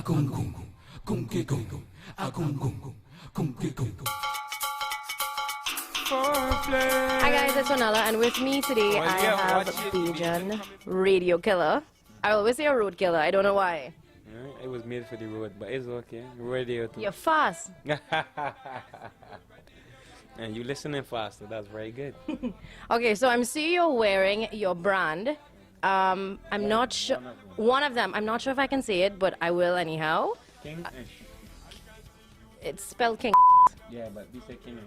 Hi guys, it's Nella, and with me today I have Bajan Radio Killer. I always say a road killer, I don't know why. It was made for the road, but it's okay. Radio too. You're fast. And you listening fast, so that's very good. Okay, so I'm seeing you're wearing your brand. I'm not sure. One of them. I'm not sure if I can say it, but I will anyhow. King? It's spelled King. Yeah, but we say King.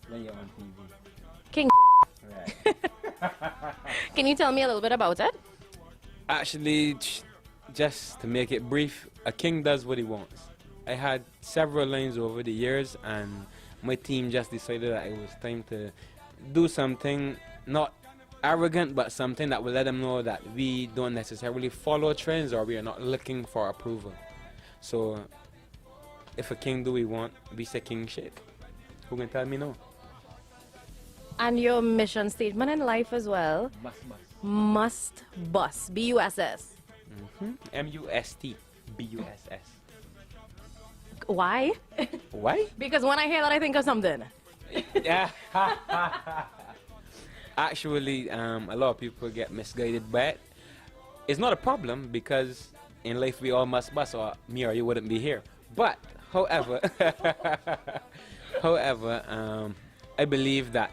When you're on TV. King. Right. Can you tell me a little bit about it? Actually, just to make it brief, a king does what he wants. I had several lines over the years, and my team just decided that it was time to do something not arrogant, but something that will let them know that we don't necessarily follow trends or we are not looking for approval. So, if a king do we want, we say king shit. Who can tell me no? And your mission statement in life as well. Must bust. Must bust. B-U-S-S. M-U-S-T. B-U-S-S. Why? Why? Because when I hear that, I think of something. Yeah. Actually, a lot of people get misguided by it. It's not a problem because in life we all must bust, or me or you wouldn't be here. But, however, I believe that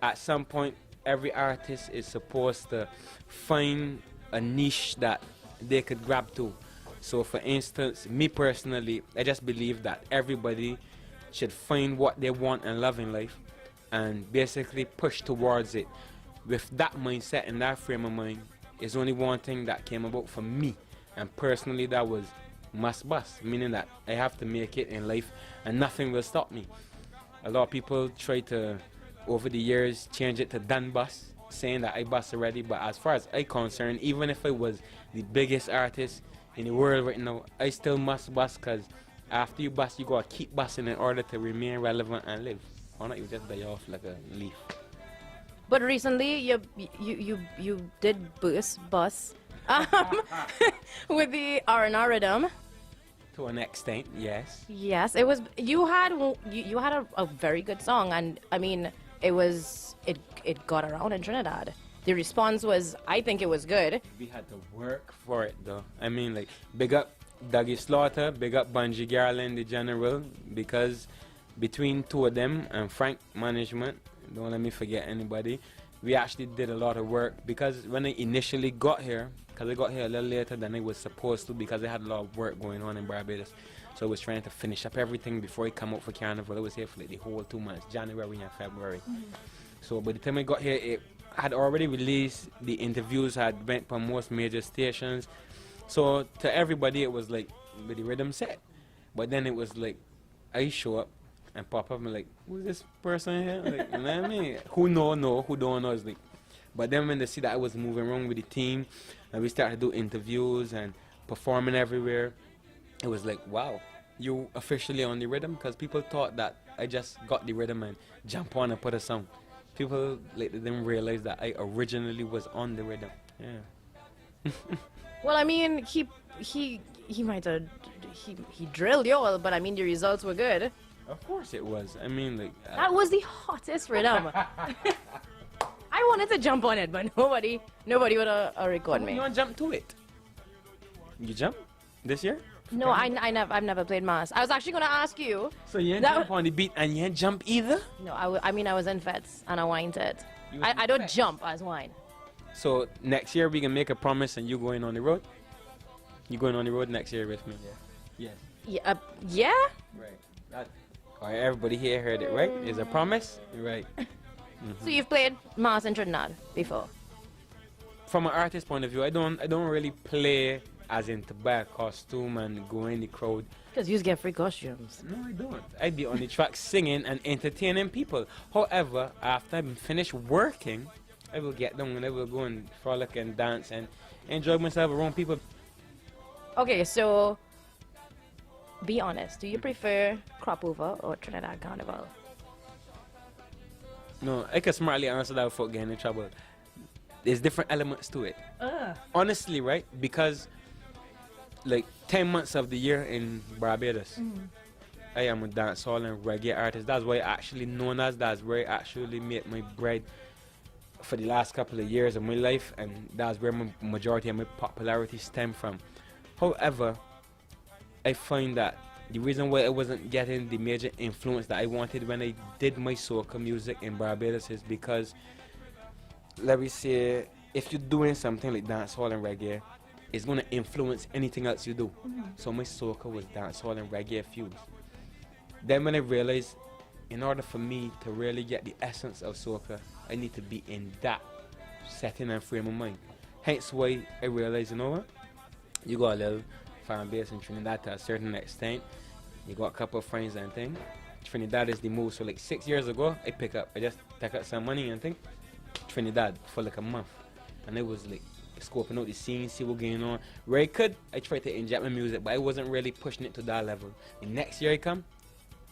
at some point every artist is supposed to find a niche that they could grab to. So for instance, me personally, I just believe that everybody should find what they want and love in life and basically push towards it. With that mindset and that frame of mind, it's only one thing that came about for me. And personally, that was must bust, meaning that I have to make it in life and nothing will stop me. A lot of people try to, over the years, change it to done bust, saying that I bust already, but as far as I'm concerned, even if I was the biggest artist in the world right now, I still must bust, because after you bust, you gotta keep busting in order to remain relevant and live. Or not, you just die off like a leaf. But recently, you did bust with the R&R rhythm. To an extent, yes. Yes, it was. You had a very good song, and I mean, it got around in Trinidad. The response was, I think it was good. We had to work for it though. I mean, like, big up Dougie Slaughter, big up Bungie Garland, the general, because between two of them and Frank management, don't let me forget anybody, we actually did a lot of work. Because when I initially got here, because I got here a little later than I was supposed to, because I had a lot of work going on in Barbados, so I was trying to finish up everything before I come out for Carnival. I was here for like the whole 2 months, January and February. So by the time I got here, it had already released, the interviews had went for most major stations. So to everybody it was like with the rhythm set. But then it was like, I show up and pop up and like, who's this person here? Like, you know what I mean? Who know, who don't know is like. But then when they see that I was moving around with the team and we started to do interviews and performing everywhere, it was like, wow, you officially on the rhythm? Because people thought that I just got the rhythm and jump on and put a song. People like they didn't realize that I originally was on the rhythm. Yeah. Well, I mean, he might have he drilled you all, but I mean the results were good. Of course it was. I mean, like that was the hottest rhythm. I wanted to jump on it, but nobody would record me. You want to jump to it? You jump this year? No, I've never played Mass. I was actually going to ask you. So you ain't jump on the beat and you ain't jump either? No, I mean I was in Feds and I whined it. I don't jump as wine. So next year we can make a promise and you going on the road? You going on the road next year with me? Yeah. Yes. Yeah? Right. Alright, everybody here heard it, right? Is a promise? Right. So you've played Mass in Trinidad before? From an artist point of view, I don't really play as in to buy a costume and go in the crowd. Because you get free costumes. No, I don't. I be on the track singing and entertaining people. However, after I'm finished working, I will get down and I will go and frolic and dance and enjoy myself around people. Okay, so be honest. Do you prefer Crop Over or Trinidad Carnival? No, I can smartly answer that without getting in trouble. There's different elements to it. Honestly, right? Because like 10 months of the year in Barbados. I am a dancehall and reggae artist. That's why I actually known as. That's where I actually made my bread for the last couple of years of my life, and that's where my majority of my popularity stemmed from. However, I find that the reason why I wasn't getting the major influence that I wanted when I did my soca music in Barbados is because, let me say, if you're doing something like dancehall and reggae, it's going to influence anything else you do. So my soca was dancehall and reggae fused. Then when I realized, in order for me to really get the essence of soca, I need to be in that setting and frame of mind. Hence why I realized, you know what? You got a little fan base in Trinidad to a certain extent. You got a couple of friends and things. Trinidad is the move. So like 6 years ago, I just took out some money and think Trinidad for like a month. And it was like scoping out the scene, see what's going on. Where I could, I tried to inject my music, but I wasn't really pushing it to that level. The next year I come,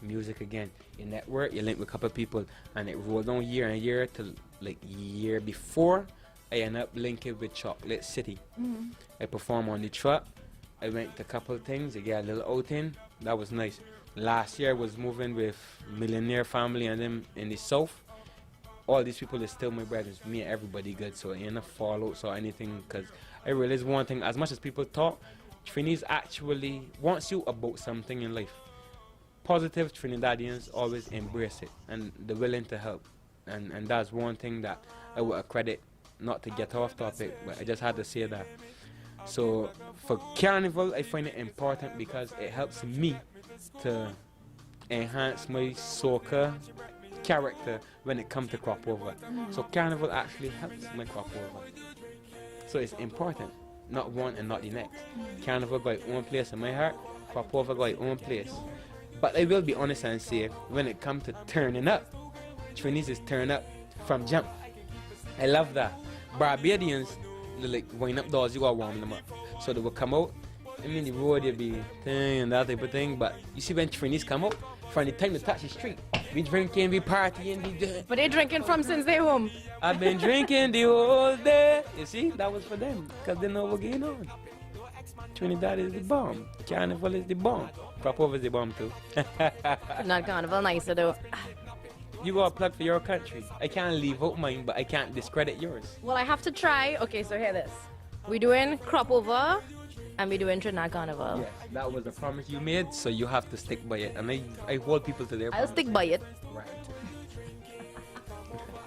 music again. You network, you link with a couple of people, and it rolled on year and year till like year before I end up linking with Chocolate City. I perform on the truck. I went to a couple of things. I get a little outing. That was nice. Last year I was moving with Millionaire Family and them in the south. All these people are still my brothers. Me and everybody good, so ain't no fallouts or anything. Cause I realized one thing: as much as people talk, Trinis actually wants you about something in life. Positive Trinidadians always embrace it and they're willing to help. And that's one thing that I would accredit, not to get off topic, but I just had to say that. So for Carnival, I find it important because it helps me to enhance my soca character when it comes to crop over. So Carnival actually helps my crop over. So it's important, not one and not the next. Carnival got its own place in my heart, crop over got its own place. But I will be honest and say, when it comes to turning up, Trinis is turn up from jump. I love that. Barbadians, they like wind up doors, you gotta warm them up. So they will come out, I mean the road will be thing and that type of thing, but you see when Trinis come out, from the time they touch the street, we drinking, we partying, we But they drinking from since they home. I've been drinking the whole day. You see, that was for them, because they know what's going on. Trinidad is the bomb. Carnival is the bomb. Crop over is the bomb too. Not Carnival nicer though. You got a plug for your country. I can't leave out mine, but I can't discredit yours. Well, I have to try. Okay, so hear this. We doing crop over and we doing Trinidad Carnival. Yes, that was a promise you made, so you have to stick by it. And I hold people to their I'll promise. stick by it. Right.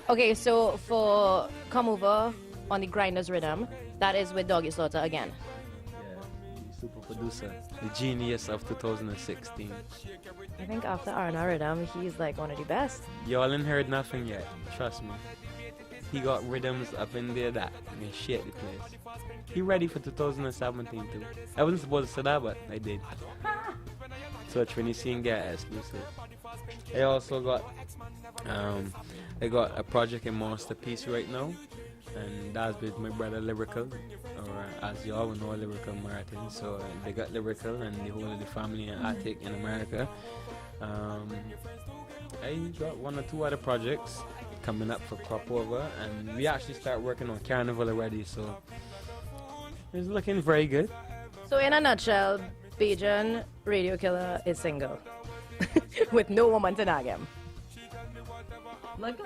Okay, so for Come Over on the Grinders Rhythm, that is with Doggy Slaughter again. Yeah, the super producer, the genius of 2016. I think after R&R Rhythm, he's like one of the best. Y'all ain't heard nothing yet, trust me. He got rhythms up in there that can shake the place. He ready for 2017 too. I wasn't supposed to say that, but I did. So Trini Scene get exclusive. I also got I got a project in Masterpiece right now, and that's with my brother Lyrical, or as y'all know, Lyrical Martin. So they got Lyrical and the whole of the family and Attic in America. I got one or two other projects coming up for crop over, and we actually start working on Carnival already, so it's looking very good. So in a nutshell, Bajan Radio Killer is single. With no woman to nag him. Look.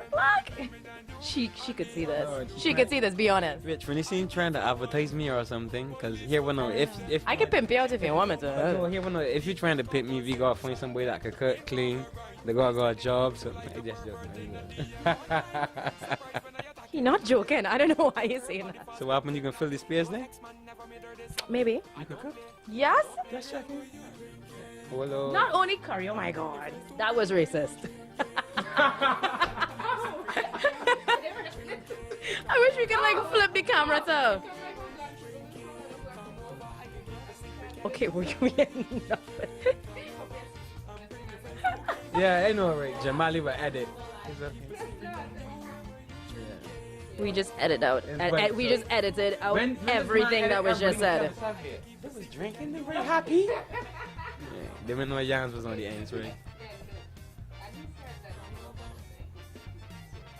She could see this. Oh, she could see this, be honest. Wait, Trini Scene trying to advertise me or something? Cause here we know if I can pimp you out if you want me no, to. here we know if you're trying to pimp me, we gotta find somebody that could cook, clean, they gotta go a job. So I just joking. He not joking. I don't know why he's saying that. So what happened? You can fill the space there? Maybe. You can cook. Yes? Just checking. Hello. Not only curry. Oh my god. That was racist. I wish we could like flip the camera to. Okay, we're getting nothing. Yeah, I know, right? Jamali will edit. It's okay. We just edit out. We just edited out When everything that was just said. They was drinking, they were happy. Yeah, they didn't know Jans was on the ends, right?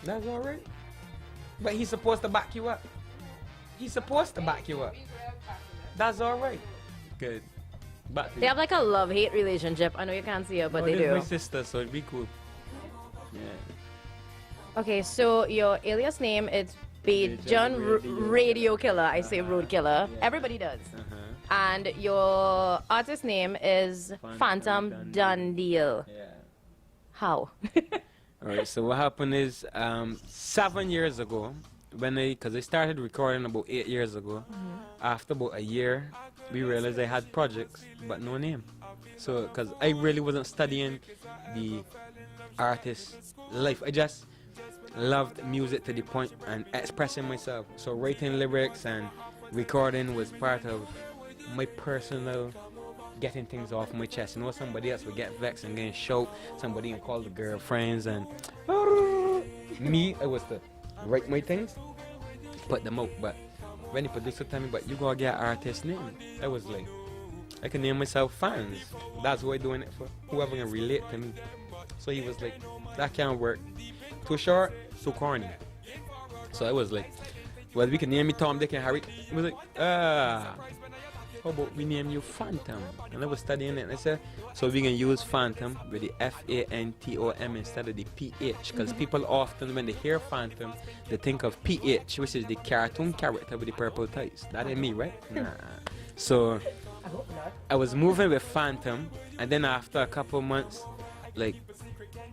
That's alright. But he's supposed to back you up. He's supposed to back you up. That's alright. Good. Back to They you. have like a love-hate relationship. I know you can't see her, but Oh, they this is do. my sister, so it'd be cool. Yeah. Okay, so your alias name is Bajan Radio Killer. I say Road Killer. Yeah. Everybody does. Uh-huh. And your artist name is Fantom Dundeal. Yeah. How? All right. So what happened is, 7 years ago, because I started recording about 8 years ago. After about a year, we realized I had projects but no name. So because I really wasn't studying the artist life, I just loved music to the point and expressing myself. So writing lyrics and recording was part of my personal getting things off my chest. You know, somebody else would get vexed and getting shout, somebody can call the girlfriends, and me, I was to write my things, put them out. But when the producer told me, but you gotta get an artist name, I was like, I can name myself Fans. That's why I'm doing it for, whoever can relate to me. So he was like, that can't work. Too short, too corny. So I was like, well, we can name me Tom, Dick, and Harry. He was like, how about we name you Fantom? And I was studying it, and I said, so we can use Fantom with the F-A-N-T-O-M instead of the P-H, because people often, when they hear Fantom, they think of P-H, which is the cartoon character with the purple ties. That ain't me, right? Nah. So I hope not. I was moving with Fantom, and then after a couple months, like,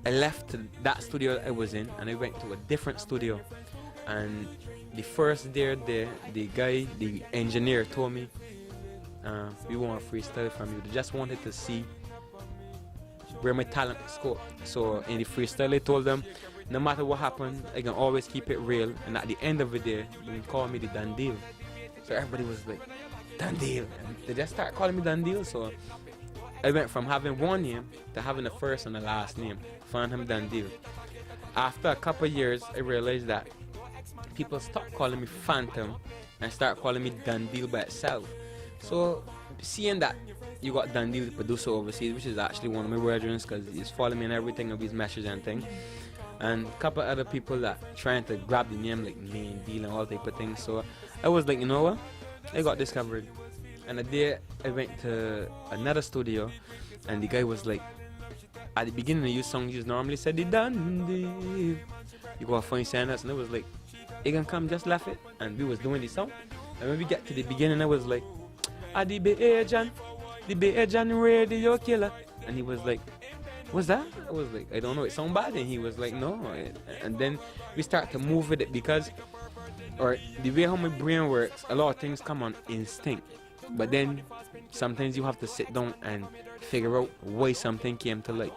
I left that studio I was in, and I went to a different studio. And the first day there, the guy, the engineer, told me, we want a freestyle from you. They just wanted to see where my talent is go. So in the freestyle, I told them, no matter what happened, I can always keep it real. And at the end of the day, you can call me the Dundeal. So everybody was like, Dundeal. And they just started calling me Dundeal. So I went from having one name to having a first and a last name, Fantom Dundeal. After a couple of years, I realized that people stopped calling me Fantom and start calling me Dundeal by itself. So seeing that you got Dundeal, the producer overseas, which is actually one of my brethren, because he's following me and everything of his messages and things, and a couple other people that trying to grab the name like Main Deal and all type of things. So I was like, you know what, I got discovered. And a day I went to another studio, and the guy was like, at the beginning of your song, you normally said the Dundeal, you got a funny sentence, and I was like, you can come just laugh it. And we was doing the song, and when we get to the beginning, I was like, the Bajan Radio Killer. And he was like, what's that? I was like, I don't know, it sound bad. And he was like, no. And then we start to move with it, because, or the way how my brain works, a lot of things come on instinct. But then sometimes you have to sit down and figure out why something came to light.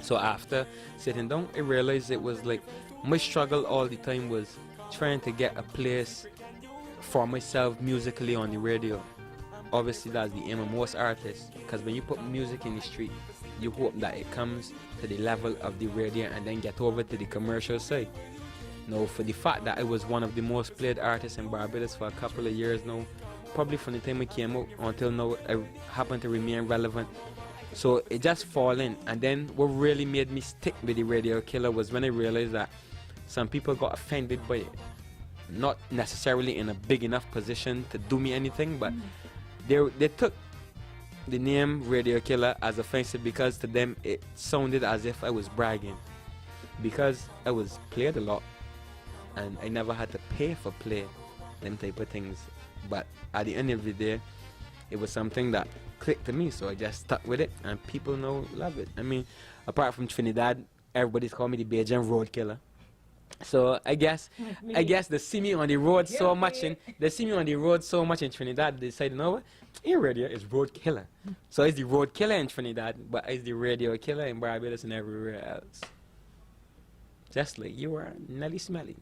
So after sitting down, I realized it was like my struggle all the time was trying to get a place for myself musically on the radio. Obviously that's the aim of most artists, because when you put music in the street, you hope that it comes to the level of the radio and then get over to the commercial side. Now, for the fact that I was one of the most played artists in Barbados for a couple of years now, probably from the time I came out until now, I happen to remain relevant. So it just fall in. And then what really made me stick with the Radio Killer was when I realized that some people got offended by it. Not necessarily in a big enough position to do me anything, but they took the name Radio Killer as offensive, because to them it sounded as if I was bragging, because I was played a lot and I never had to pay for play, them type of things. But at the end of the day, it was something that clicked to me, so I just stuck with it, and people now love it. I mean, apart from Trinidad, everybody's called me the Bajan Road Killer. So I guess they see me on the road so much in Trinidad, they said, you know what, your radio is Road Killer. So it's the Road Killer in Trinidad, but it's the Radio Killer in Barbados and everywhere else. Just like you are Nelly Smelly.